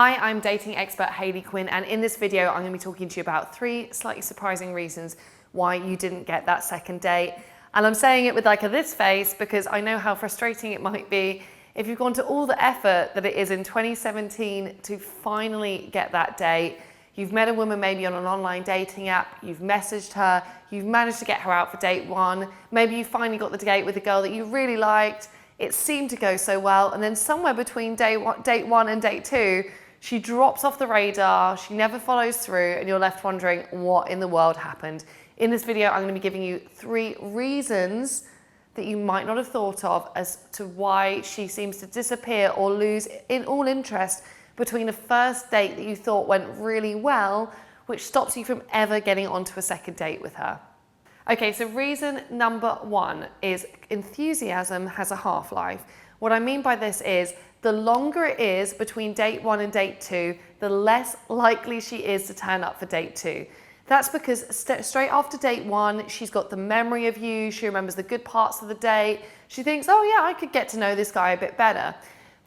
Hi, I'm dating expert Hayley Quinn, and in this video I'm going to be talking to you about 3 slightly surprising reasons why you didn't get that second date. And I'm saying it with like this face because I know how frustrating it might be if you've gone to all the effort that it is in 2017 to finally get that date. You've met a woman maybe on an online dating app, you've messaged her, you've managed to get her out for date 1, maybe you finally got the date with a girl that you really liked, it seemed to go so well, and then somewhere between date 1 and date 2, she drops off the radar, she never follows through, and you're left wondering what in the world happened. In this video, I'm going to be giving you 3 reasons that you might not have thought of as to why she seems to disappear or lose in all interest between a first date that you thought went really well, which stops you from ever getting onto a second date with her. Okay, so reason number 1 is enthusiasm has a half-life. What I mean by this is the longer it is between date 1 and date 2, the less likely she is to turn up for date 2. That's because straight after date 1, she's got the memory of you, she remembers the good parts of the date, she thinks, oh yeah, I could get to know this guy a bit better.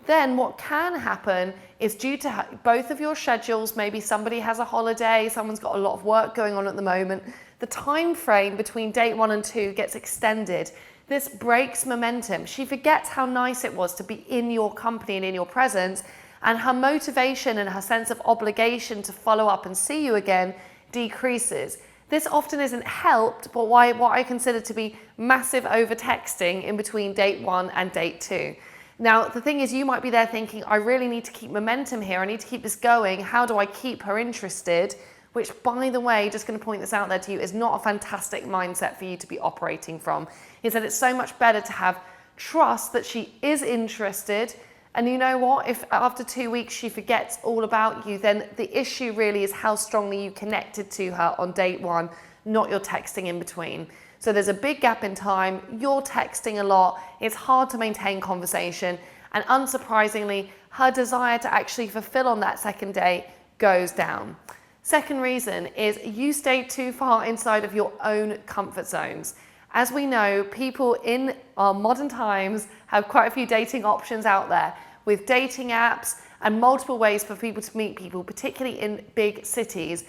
Then what can happen is due to both of your schedules, maybe somebody has a holiday, someone's got a lot of work going on at the moment, the time frame between date 1 and 2 gets extended. This breaks momentum. She forgets how nice it was to be in your company and in your presence, and her motivation and her sense of obligation to follow up and see you again decreases. This often isn't helped by what I consider to be massive over-texting in between date 1 and date 2. Now, the thing is, you might be there thinking, I really need to keep momentum here. I need to keep this going. How do I keep her interested? Which, by the way, just going to point this out there to you, is not a fantastic mindset for you to be operating from. Instead, it's so much better to have trust that she is interested. And you know what? If after 2 weeks she forgets all about you, then the issue really is how strongly you connected to her on date 1, not your texting in between. So there's a big gap in time, you're texting a lot, it's hard to maintain conversation, and unsurprisingly, her desire to actually fulfill on that second date goes down. Second reason is you stay too far inside of your own comfort zones. As we know, people in our modern times have quite a few dating options out there with dating apps and multiple ways for people to meet people, particularly in big cities.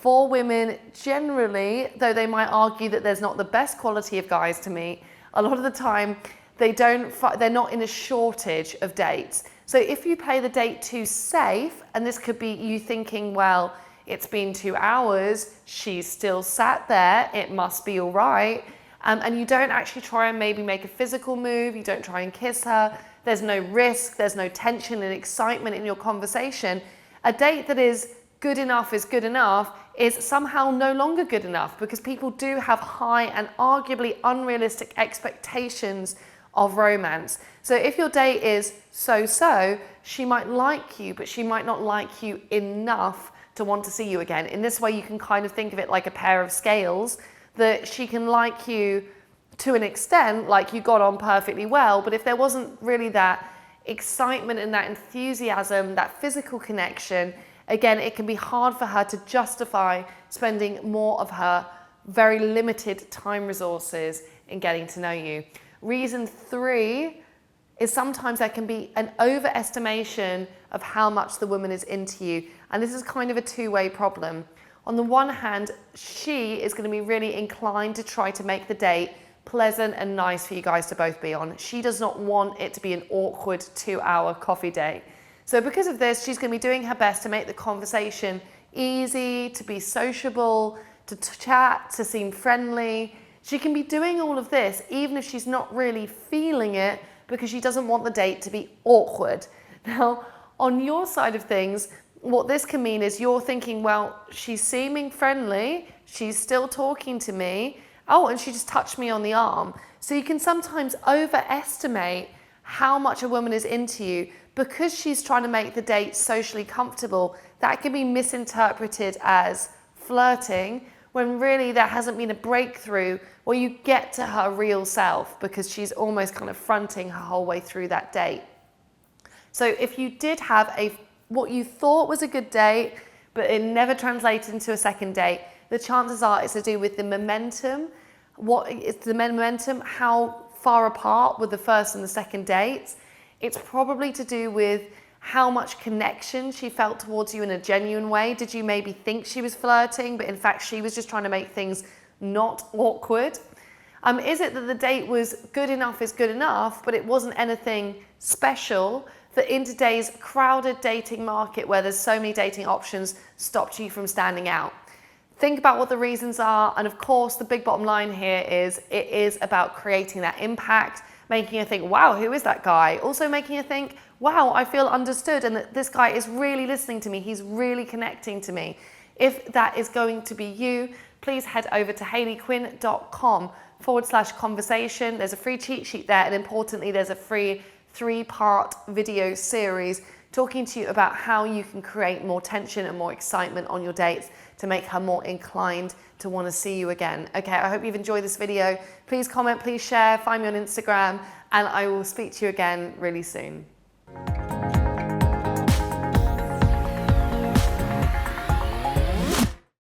For women, generally, though they might argue that there's not the best quality of guys to meet, a lot of the time they're not in a shortage of dates. So if you play the date too safe, and this could be you thinking, well, it's been 2 hours, she's still sat there, it must be all right, and you don't actually try and maybe make a physical move, you don't try and kiss her, there's no risk, there's no tension and excitement in your conversation, a date that is good enough is somehow no longer good enough because people do have high and arguably unrealistic expectations of romance. So if your date is so-so, she might like you, but she might not like you enough to want to see you again. In this way, you can kind of think of it like a pair of scales, that she can like you to an extent, like you got on perfectly well, but if there wasn't really that excitement and that enthusiasm, that physical connection, again, it can be hard for her to justify spending more of her very limited time resources in getting to know you. Reason 3 is sometimes there can be an overestimation of how much the woman is into you. And this is kind of a two-way problem. On the one hand, she is going to be really inclined to try to make the date pleasant and nice for you guys to both be on. She does not want it to be an awkward 2-hour coffee date. So because of this, she's going to be doing her best to make the conversation easy, to be sociable, to chat, to seem friendly. She can be doing all of this even if she's not really feeling it because she doesn't want the date to be awkward. Now, on your side of things, what this can mean is you're thinking, well, she's seeming friendly, she's still talking to me, oh, and she just touched me on the arm. So you can sometimes overestimate how much a woman is into you because she's trying to make the date socially comfortable. That can be misinterpreted as flirting when really there hasn't been a breakthrough where you get to her real self because she's almost kind of fronting her whole way through that date. So if you did have what you thought was a good date, but it never translated into a second date, the chances are it's to do with the momentum. What is the momentum? How far apart were the first and the second dates? It's probably to do with how much connection she felt towards you in a genuine way. Did you maybe think she was flirting, but in fact she was just trying to make things not awkward? Is it that the date was good enough is good enough, but it wasn't anything special that in today's crowded dating market where there's so many dating options stopped you from standing out? Think about what the reasons are, and of course the big bottom line here is it is about creating that impact, making you think, wow, who is that guy? Also making you think, wow, I feel understood and that this guy is really listening to me, he's really connecting to me. If that is going to be you, please head over to hayleyquinn.com/conversation. There's a free cheat sheet there, and importantly, there's a free 3-part video series talking to you about how you can create more tension and more excitement on your dates to make her more inclined to want to see you again. Okay, I hope you've enjoyed this video. Please comment, please share, find me on Instagram, and I will speak to you again really soon.